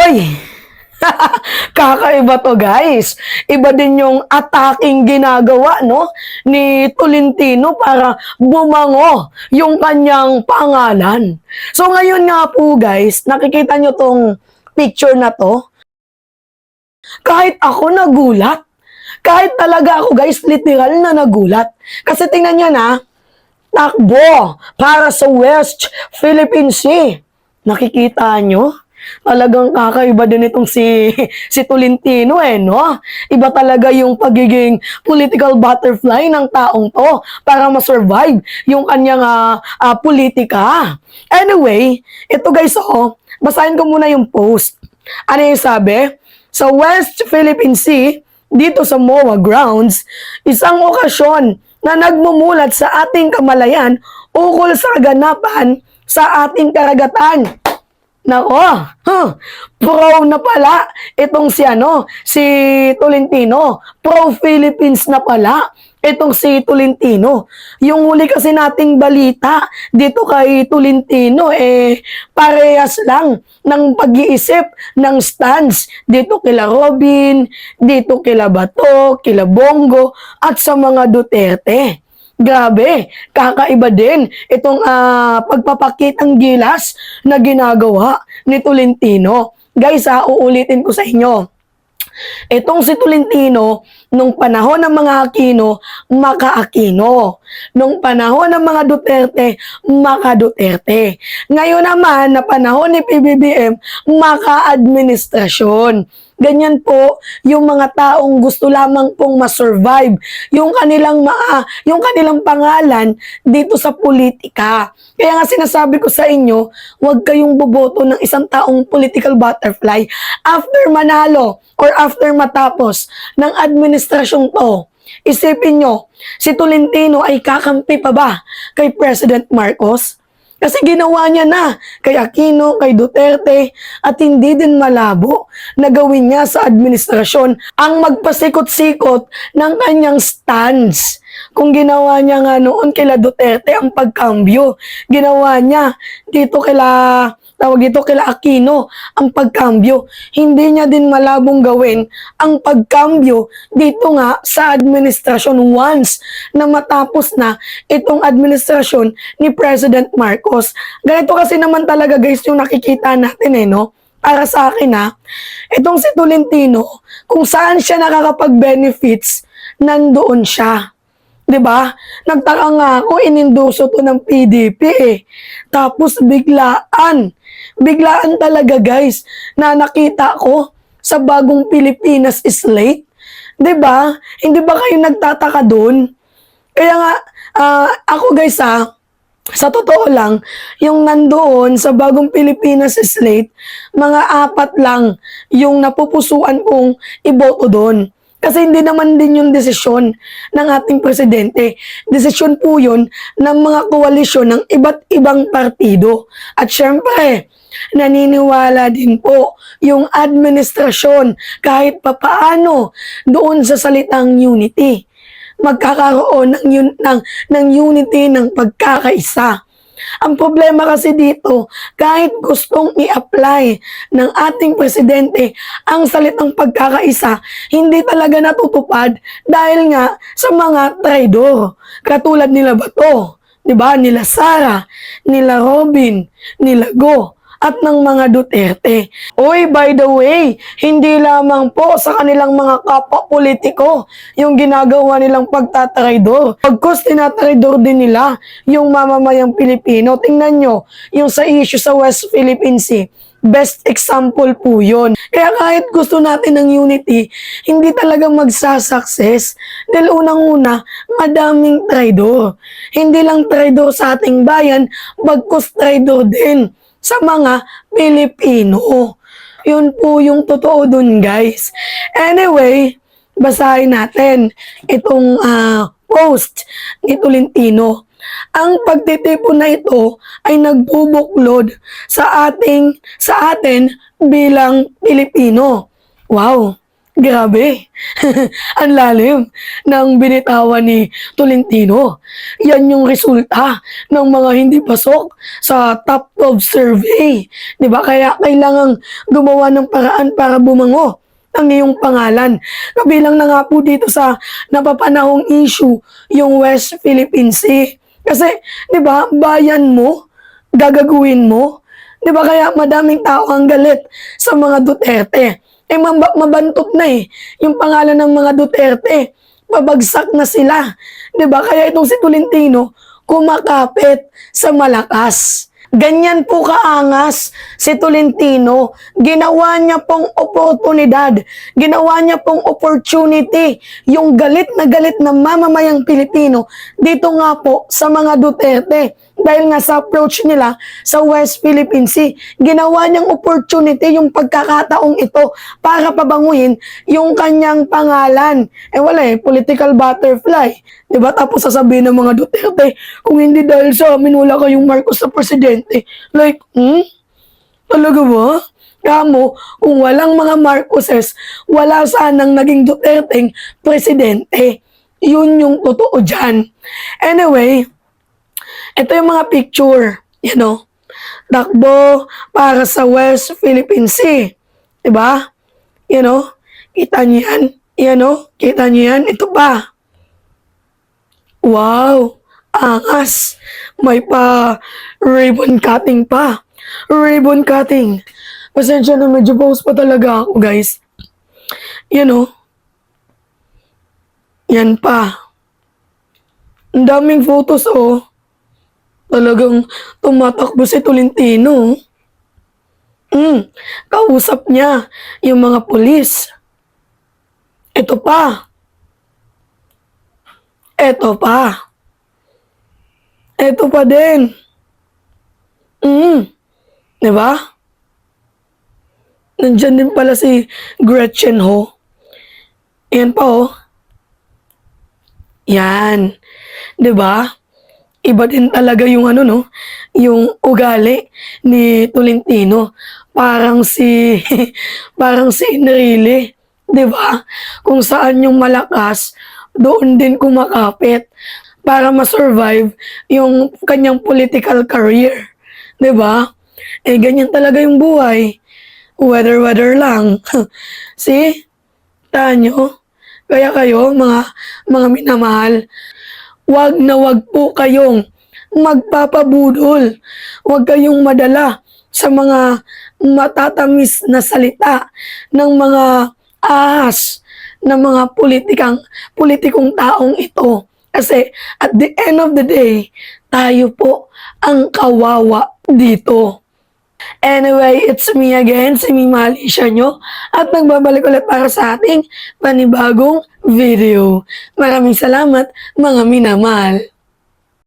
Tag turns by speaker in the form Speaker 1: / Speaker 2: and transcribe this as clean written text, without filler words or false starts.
Speaker 1: Uy! Kakaiba to, guys. Iba din yung attacking ginagawa, no, ni Tolentino para bumango yung kanyang pangalan. So ngayon nga po, guys, nakikita nyo tong picture na to. Kahit ako nagulat. Kahit talaga ako, guys, literal na nagulat. Kasi tingnan nyo na, takbo para sa West Philippine Sea. Nakikita nyo? Talagang kakaiba din itong si Tolentino no? Iba talaga yung pagiging political butterfly ng taong to para ma-survive yung kanyang politika. Anyway, ito guys basahin ko muna yung post. Ano yung sabi? Sa West Philippine Sea, dito sa MOA grounds, isang okasyon na nagmumulat sa ating kamalayan ukol sa kaganapan sa ating karagatan. Nako, pro na pala itong si Tolentino. Pro Philippines na pala itong si Tolentino. Yung huli kasi nating balita dito kay Tolentino, parehas lang ng pag-iisip ng stance dito kila Robin, dito kila Bato, kila Bongo, at sa mga Duterte. Grabe, kakaiba din itong pagpapakitang gilas na ginagawa ni Tolentino. Guys, uulitin ko sa inyo. Itong si Tolentino, nung panahon ng mga Aquino, maka-Aquino. Nung panahon ng mga Duterte, maka-Duterte. Ngayon naman, na panahon ni PBBM, maka-administrasyon. Ganyan po yung mga taong gusto lamang pong ma-survive yung kanilang pangalan dito sa politika. Kaya nga sinasabi ko sa inyo, huwag kayong boboto ng isang taong political butterfly after manalo or after matapos ng administrasyong to. Isipin nyo, si Tolentino ay kakampi pa ba kay President Marcos? Kasi ginawa niya na kay Aquino, kay Duterte, at hindi din malabo na gawin niya sa administrasyon ang magpasikot-sikot ng kanyang stance. Kung ginawa niya nga noon kila Duterte ang pagkambyo, ginawa niya dito kila Aquino ang pagkambyo. Hindi niya din malabong gawin ang pagkambyo dito nga sa administrasyon once na matapos na itong administrasyon ni President Marcos. Ganito kasi naman talaga guys yung nakikita natin no? Para sa akin itong si Tolentino, kung saan siya nakakapag-benefits, nandoon siya. 'Di ba? Nagtaka nga ako, ininduso to ng PDP Tapos biglaan talaga guys na nakita ko sa Bagong Pilipinas slate. 'Di ba? Hindi ba kayo nagtataka doon? Kaya nga ako guys sa totoo lang, yung nandoon sa Bagong Pilipinas slate, mga 4 lang yung napupusuan kong iboto doon. Kasi hindi naman din yung desisyon ng ating presidente. Desisyon po yun ng mga koalisyon ng iba't ibang partido. At syempre, naniniwala din po yung administrasyon kahit papaano doon sa salitang unity. Magkakaroon ng unity ng pagkakaisa. Ang problema kasi dito, kahit gustong i-apply ng ating presidente ang salitang pagkakaisa, hindi talaga natutupad dahil nga sa mga traidor. Katulad nila Bato, 'di ba? Nila Sara, nila Robin, nila Go, at ng mga Duterte. Oy, by the way, hindi lamang po sa kanilang mga kapwa politiko yung ginagawa nilang pagtatraidor. Pagkos tinatraidor din nila yung mamamayang Pilipino. Tingnan nyo, yung sa issue sa West Philippine Sea. Best example po yun. Kaya kahit gusto natin ng unity, hindi talaga magsasucess. Dahil unang-una, madaming traidor. Hindi lang traidor sa ating bayan, bagkus traidor din sa mga Pilipino. Yun po yung totoo dun guys. Anyway, basahin natin itong post ni Tolentino. Ang pagtitipon na ito ay nagbubuklod sa atin bilang Pilipino. Wow! Grabe. Ang lalim ng binitawan ni Tolentino. Yan yung resulta ng mga hindi pasok sa top 12 survey. 'Di ba? Kaya kailangang gumawa ng paraan para bumango ang iyong pangalan. Kabilang na nga po dito sa napapanahong issue yung West Philippine Sea. Kasi, 'di ba, bayan mo, gagaguhin mo. 'Di ba kaya madaming tao ang galit sa mga Duterte. Mabantot na yung pangalan ng mga Duterte. Pabagsak na sila. 'Di ba? Kaya itong si Tolentino kumakapit sa malakas. Ganyan po kaangas si Tolentino. Ginawa niya pong oportunidad. Ginawa niya pong opportunity. Yung galit na mamamayang Pilipino dito nga po sa mga Duterte. Dahil nga sa approach nila sa West Philippine Sea, ginawa niyang opportunity yung pagkakataong ito para pabanguhin yung kanyang pangalan. Wala political butterfly. Diba? Tapos sasabihin ng mga Duterte, kung hindi dahil sa amin, wala kayong Marcos na presidente. Like, talaga ba? Kamo, kung walang mga Marcoses, wala sanang naging Duterteng presidente. Yun yung totoo dyan. Anyway, ito yung mga picture, takbo para sa West Philippine Sea. Diba? Kita niyo yan? Kita niyo yan? Ito pa. Wow, angas. May pa ribbon cutting pa. Ribbon cutting. Pasensya na, medyo pause pa talaga ako, guys. Yan pa. Ang daming photos, Talagang tumatakbo si Tolentino. Kausap niya yung mga pulis. Ito pa. Ito pa. Ito pa din. Diba? Nandyan din pala si Gretchen Ho. Yan pa, Yan. Diba? Iba din talaga yung yung ugali ni Tolentino. Parang parang si Enrile, 'di ba? Kung saan yung malakas, doon din kumakapit para ma-survive yung kanyang political career, 'di ba? Ganyan talaga yung buhay. Weather lang. See? Tanyo. Kaya kayo, mga minamahal, wag na wag po kayong magpapabudol. Wag kayong madala sa mga matatamis na salita ng mga ahas ng mga politikong taong ito. Kasi at the end of the day, tayo po ang kawawa dito. Anyway, it's me again, si Mima Alicia nyo, at nagbabalik ulit para sa ating panibagong video. Maraming salamat, mga minamahal.